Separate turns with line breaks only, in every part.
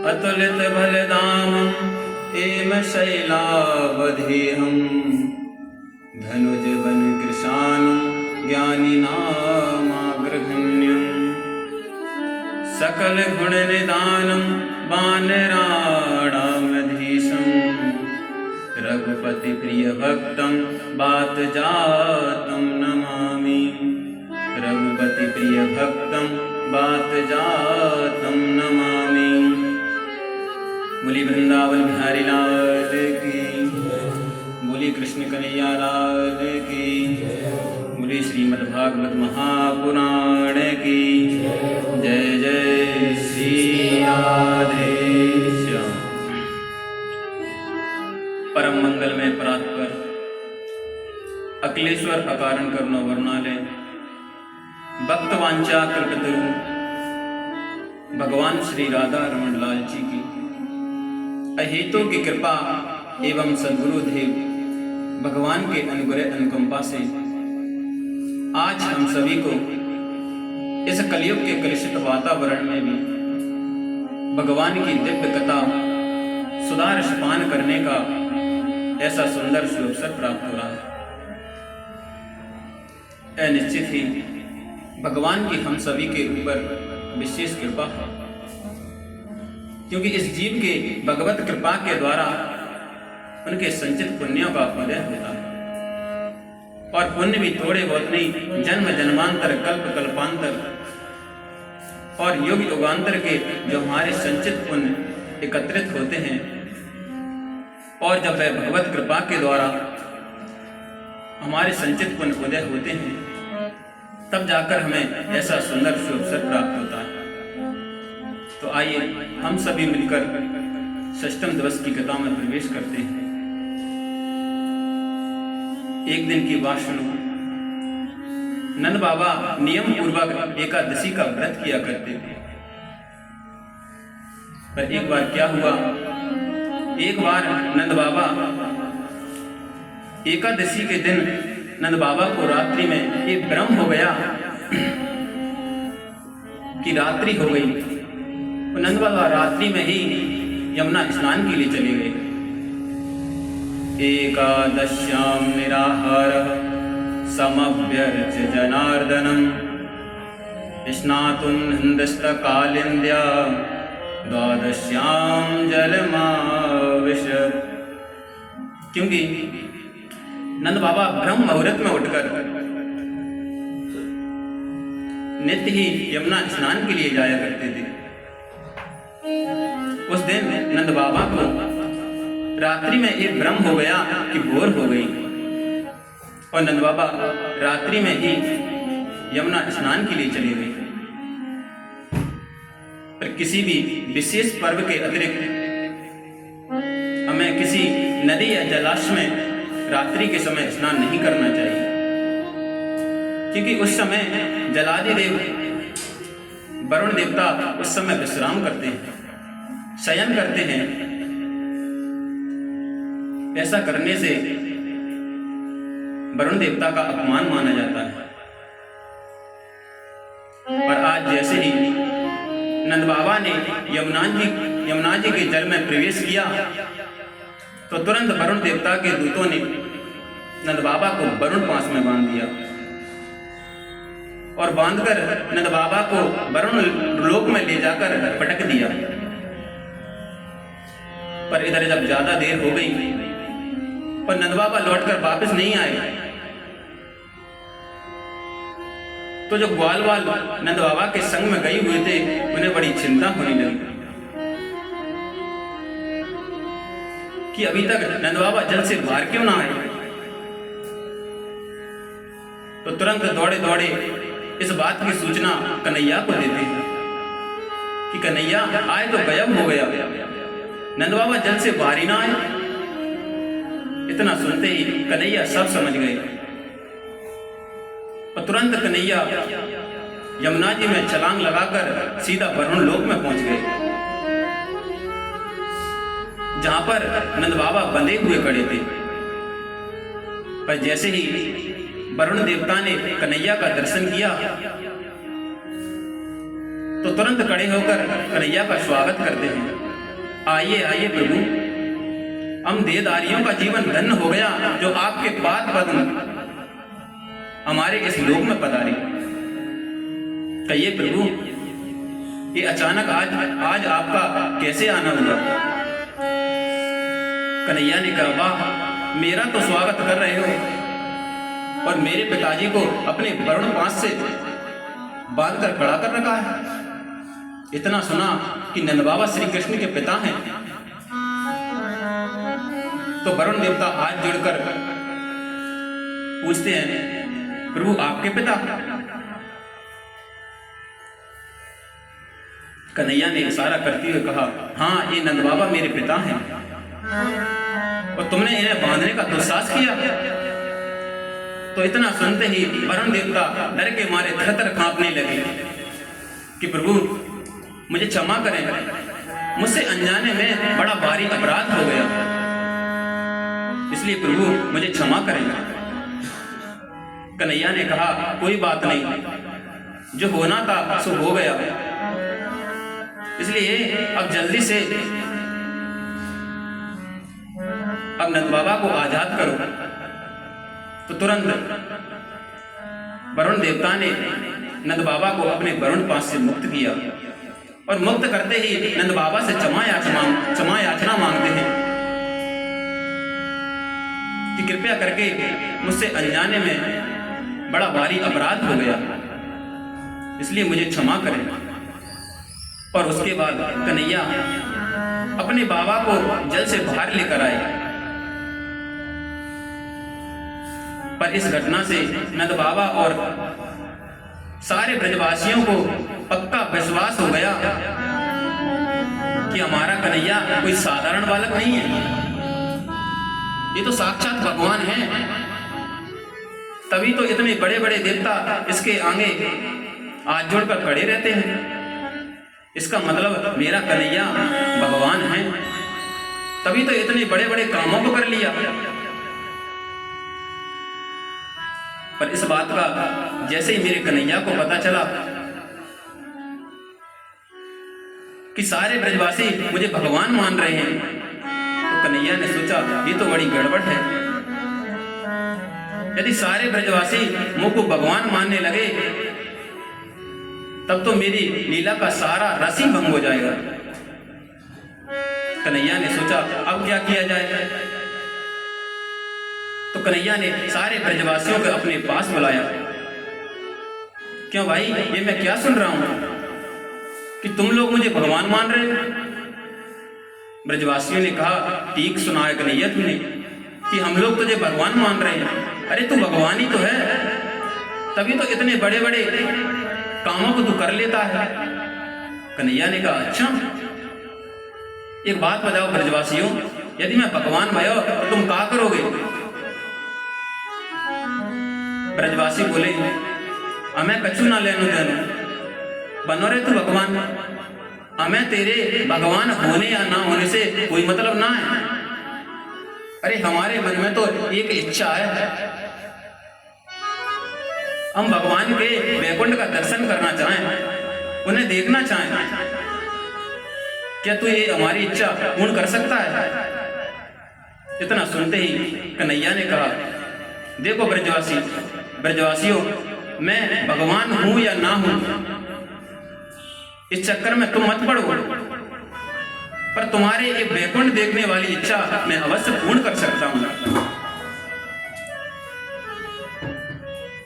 अतुलित बलधामं हेम शैलावधेहं धनुज वन कृशानं ज्ञानिनामाग्रगण्यं सकल गुण निदानं वानराणामधीशं रघुपति प्रिय भक्तं बात जातं नमामि। रघुपति प्रिय भक्तं बात जातं नमामि। बोली वृंदावन बिहारी लाल की, बोली कृष्ण कन्हैया लाल की, बोली श्रीमद्भागवत महापुराण की जय जय श्री राधे श्याम। परम मंगल में परात्पर अखिलेश्वर अकारण करुणा वर्णालय भक्तवांचा कृपतरु भगवान श्री राधा रमण लाल जी की अहेतु की कृपा एवं सद्गुरुदेव भगवान के अनुग्रह अनुकंपा से आज हम सभी को इस कलयुग के कलुषित वातावरण में भी भगवान की दिव्य कथा सुधार पान करने का ऐसा सुंदर अवसर प्राप्त हो रहा है। निश्चित ही भगवान की हम सभी के ऊपर विशेष कृपा है, क्योंकि इस जीव के भगवत कृपा के द्वारा उनके संचित पुण्यों का उदय होता है। और पुण्य भी थोड़े बहुत नहीं, जन्म जन्मांतर कल्प कल्पांतर और युग युगांतर के जो हमारे संचित पुण्य एकत्रित होते हैं, और जब वह भगवत कृपा के द्वारा हमारे संचित पुण्य उदय होते हैं, तब जाकर हमें ऐसा सुंदर अवसर प्राप्त होता है। तो आइए हम सभी मिलकर षष्ठम दिवस की कथा में प्रवेश करते हैं। एक दिन की बात सुनो। नंद बाबा नियम पूर्वक एकादशी का व्रत किया करते थे, पर एक बार क्या हुआ, एक बार नंद बाबा एकादशी के दिन नंद बाबा को रात्रि में एक भ्रम हो गया कि रात्रि हो गई। नंद बाबा रात्रि में ही यमुना स्नान के लिए चले गए। एकादश्यां निराहारः समभ्यर्च जनार्दनं स्नातुं नन्दस्तकालिन्द्या द्वादश्यां जलमाविशत्। क्योंकि नंद बाबा ब्रह्म मुहूर्त में उठकर नित्य ही यमुना स्नान के लिए जाया करते थे। उस दिन नंद बाबा को रात्रि में एक भ्रम हो गया कि भोर हो गई, और नंद बाबा रात्रि में ही यमुना स्नान के लिए चले गए। पर किसी भी विशेष पर्व के अतिरिक्त हमें किसी नदी या जलाशय में रात्रि के समय स्नान नहीं करना चाहिए, क्योंकि उस समय जलाधिदेव वरुण देवता उस समय विश्राम करते हैं, शयन करते हैं। ऐसा करने से वरुण देवता का अपमान माना जाता है। और आज जैसे ही नंद बाबा ने यमुना जी के जल में प्रवेश किया, तो तुरंत वरुण देवता के दूतों ने नंद बाबा को वरुण पास में बांध दिया, और बांधकर नंद बाबा को वरुण लोक में ले जाकर पटक दिया। पर इधर जब ज्यादा देर हो गई और नंद बाबा लौटकर वापस नहीं आए, तो जो ग्वाल वाल नंद बाबा के संग में गए हुए थे, उन्हें बड़ी चिंता होने लगी कि अभी तक नंद बाबा जल से बाहर क्यों ना आए। तो तुरंत दौड़े दौड़े इस बात की सूचना कन्हैया को देते हैं कि कन्हैया आए तो गायब हो गया, नंद बाबा जल से बाहर ही ना आए। इतना सुनते ही कन्हैया सब समझ गए, और तुरंत कन्हैया यमुना जी में छलांग लगाकर सीधा वरुण लोक में पहुंच गए, जहां पर नंद बाबा बंधे हुए खड़े थे। पर जैसे ही वरुण देवता ने कन्हैया का दर्शन किया, तो तुरंत खड़े होकर कन्हैया का स्वागत करते हैं आइए आइए प्रभु, हम देहधारियों का जीवन धन्य हो गया जो आपके पाद पद्म हमारे इस लोक में पधारे। कहिए प्रभु, ये अचानक आज आपका कैसे आना हुआ? कन्हैया ने कहा, वाह, मेरा तो स्वागत कर रहे हो और मेरे पिताजी को अपने वरुण पास से बांध कर खड़ा कर रखा है। इतना सुना कि नंद बाबा श्री कृष्ण के पिता हैं, तो वरुण देवता हाथ जोड़कर पूछते हैं, प्रभु आपके पिता? कन्हैया ने इशारा करते हुए कहा, हाँ, ये नंद बाबा मेरे पिता हैं और तुमने इन्हें बांधने का दुस्साहस किया। तो इतना सुनते ही वरुण देवता डर के मारे थरथर कांपने लगे कि प्रभु मुझे क्षमा करें, मुझसे अनजाने में बड़ा भारी अपराध हो गया, इसलिए प्रभु मुझे क्षमा करें। कन्हैया ने कहा, कोई बात नहीं, जो होना था सो हो गया, इसलिए अब जल्दी से अब नंद बाबा को आजाद करो। तो तुरंत वरुण देवता ने नंद बाबा को अपने वरुण पास से मुक्त किया और मुक्त करते ही नंद बाबा से क्षमा याचना मांगते हैं कि कृपया करके मुझसे अनजाने में बड़ा भारी अपराध हो गया, इसलिए मुझे क्षमा करें। और उसके बाद कन्हैया अपने बाबा को जल से बाहर लेकर आए। पर इस घटना से नंद बाबा और सारे ब्रजवासियों को पक्का विश्वास हो गया कि हमारा कन्हैया कोई साधारण बालक नहीं है, ये तो साक्षात भगवान है। तभी तो इतने बड़े बड़े देवता इसके आगे हाथ जोड़कर खड़े रहते हैं। इसका मतलब मेरा कन्हैया भगवान है, तभी तो इतने बड़े बड़े कामों को कर लिया। पर इस बात का जैसे ही मेरे कन्हैया को पता चला कि सारे ब्रजवासी मुझे भगवान मान रहे हैं, तो कन्हैया ने सोचा ये तो बड़ी गड़बड़ है। यदि सारे ब्रजवासी मुझको भगवान मानने लगे तब तो मेरी लीला का सारा रस ही भंग हो जाएगा। कन्हैया ने सोचा अब क्या किया जाए। तो कन्हैया ने सारे ब्रजवासियों को अपने पास बुलाया। क्यों भाई, ये मैं क्या सुन रहा हूं कि तुम लोग मुझे भगवान मान रहे हो? ब्रजवासियों ने कहा, ठीक सुना है कन्हैया तुमने कि हम लोग तुझे भगवान मान रहे हैं। अरे तू भगवान ही तो है, तभी तो इतने बड़े बड़े कामों को तू कर लेता है। कन्हैया ने कहा, अच्छा एक बात बताओ ब्रजवासियों, यदि मैं भगवान भयो तो तुम क्या करोगे? ब्रजवासी बोले, हमें कछु ना लेनो देनो, बनो रे तू भगवान, हमें तेरे भगवान होने या ना होने से कोई मतलब ना है। अरे हमारे मन में तो एक इच्छा है, हम भगवान के वैकुंठ का दर्शन करना चाहें, उन्हें देखना चाहें। क्या तू ये हमारी इच्छा पूर्ण कर सकता है? इतना सुनते ही कन्हैया ने कहा, देखो ब्रजवासियों, मैं भगवान हूं या ना हूं इस चक्कर में तुम मत पड़ो, पर तुम्हारे ये वैकुंठ देखने वाली इच्छा मैं अवश्य पूर्ण कर सकता हूं।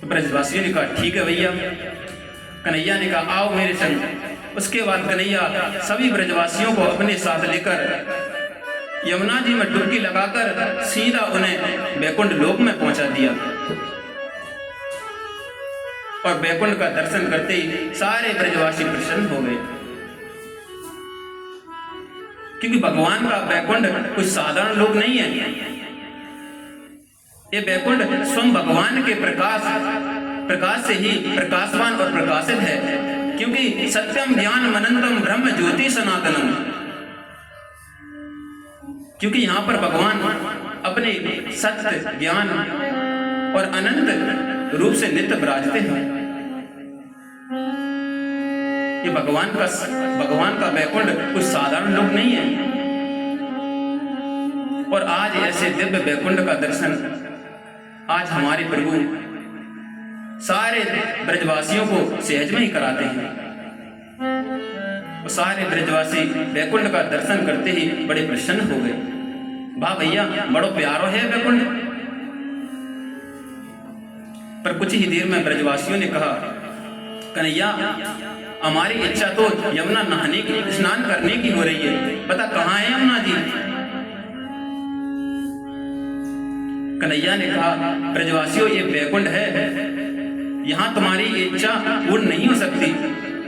तो ब्रजवासियों ने कहा, ठीक है भैया। कन्हैया ने कहा, आओ मेरे संग। उसके बाद कन्हैया सभी ब्रजवासियों को अपने साथ लेकर यमुना जी में डुबकी लगाकर सीधा उन्हें वैकुंठ लोक में पहुंचा दिया। और वैकुंठ का दर्शन करते ही सारे ब्रजवासी प्रसन्न हो गए, क्योंकि भगवान का वैकुंठ कोई साधारण लोक नहीं है। ये वैकुंठ स्वयं भगवान के प्रकाश से ही प्रकाशवान और प्रकाशित है, क्योंकि सत्यम ज्ञान अनंतम ब्रह्म ज्योति सनातनम, क्योंकि यहाँ पर भगवान अपने सत्य ज्ञान और अनंत रूप से नित्य विराजते हैं। ये भगवान का वैकुंठ कोई साधारण लोक नहीं है। और आज ऐसे दिव्य वैकुंठ का दर्शन आज हमारे प्रभु सारे ब्रजवासियों को सहज में ही कराते हैं। और सारे ब्रजवासी वैकुंठ का दर्शन करते ही बड़े प्रसन्न हो गए। वाह भैया, बड़ो प्यारो है वैकुंठ। पर कुछ ही देर में ब्रजवासियों ने कहा, कन्हैया हमारी इच्छा तो यमुना नहाने की, स्नान करने की हो रही है, बता कहाँ है यमुना जी। कन्हैया ने कहा, ब्रजवासियों ये वैकुंठ है, यहाँ तुम्हारी इच्छा पूर्ण नहीं हो सकती,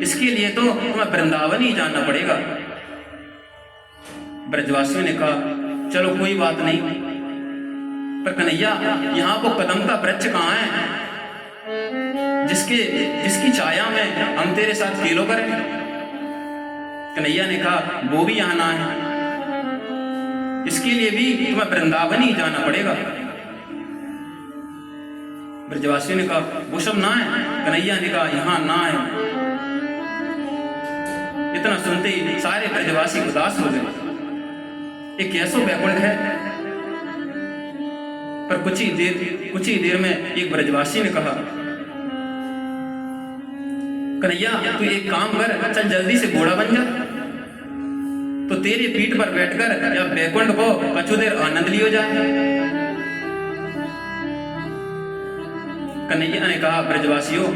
इसके लिए तो तुम्हें वृंदावन ही जाना पड़ेगा। ब्रजवासियों ने कहा, चलो कोई बात नहीं, पर कन्हैया यहाँ को कदम का वृक्ष कहाँ है जिसकी छाया में हम तेरे साथ खेलो करें। कन्हैया ने कहा, वो भी यहाँ ना है, इसके लिए भी तुम्हें वृंदावन ही जाना पड़ेगा। ब्रजवासियों ने कहा, वो सब ना है। कन्हैया ने कहा, यहाँ ना है। इतना सुनते ही सारे ब्रजवासी उदास हो गए। एक कैसो वैकुंठ है। पर कुछ ही देर में एक ब्रजवासी ने कहा, कन्हैया तू एक काम कर, चल जल्दी से घोड़ा बन जा, तो तेरी पीठ पर बैठकर या वैकुंठ को कछु देर आनंद लियो जाए। कन्हैया ने कहा, ब्रजवासियों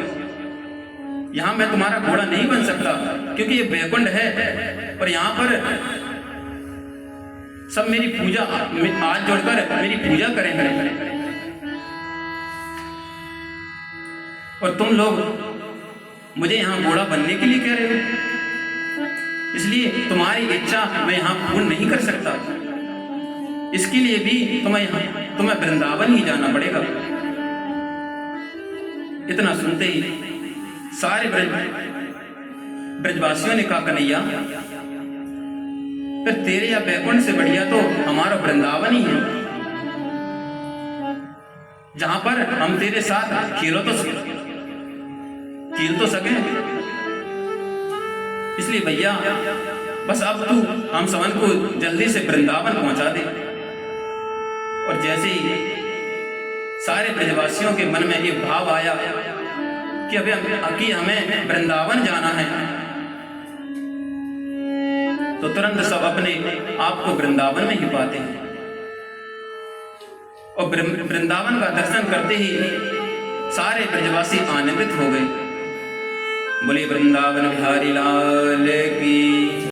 यहाँ मैं तुम्हारा घोड़ा नहीं बन सकता, क्योंकि ये वैकुंठ है और यहाँ पर सब मेरी पूजा, हाथ जोड़कर मेरी पूजा करें। और तुम लोग मुझे यहाँ घोड़ा बनने के लिए कह रहे हो, इसलिए तुम्हारी इच्छा मैं यहाँ पूर्ण नहीं कर सकता। इसके लिए भी तुम्हें वृंदावन ही जाना पड़ेगा। इतना सुनते ही सारे ब्रजवासियों ने कहा, कन्हैया फिर तेरे या वैकुंठ से बढ़िया तो हमारा वृंदावन ही है, जहां पर हम तेरे साथ खेल तो सके। इसलिए भैया बस अब तू हम सबन को जल्दी से वृंदावन पहुंचा दे। और जैसे ही सारे ब्रजवासियों के मन में ये भाव आया कि हमें वृंदावन जाना है, तो तुरंत सब अपने आप को वृंदावन में ही पाते हैं। और वृंदावन का दर्शन करते ही सारे ब्रजवासी आनंदित हो गए। बोले वृंदावन बिहारी लाल की।